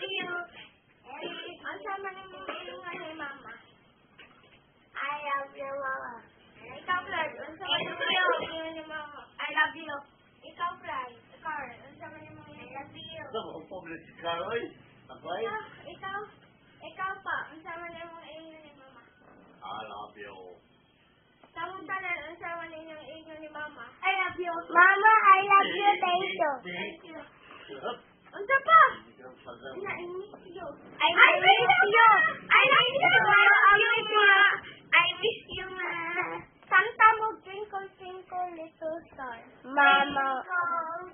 love you. Ang sama ni mong ilingan ni mama. I love you, mama. Ikaw, Clark. Ang sama ni mong ilingan ni mama. I love you. Ikaw, Clark. Carl. Ang sama ni mong I love you. Ang pobre si Carl, oy. Abay. Ikaw pa. Ang sama ni mong ilingan ni mama. I love you. Tamang tanan. Ang sama ninyong ilingan ni mama. I love you. Mama, I love you. Thank you. Thank you. Ang pa. I miss you. I miss you. I miss you, ma. I miss you, ma. Kanta mo, Twinkle, Twinkle, Little Star. Mama. Twinkle,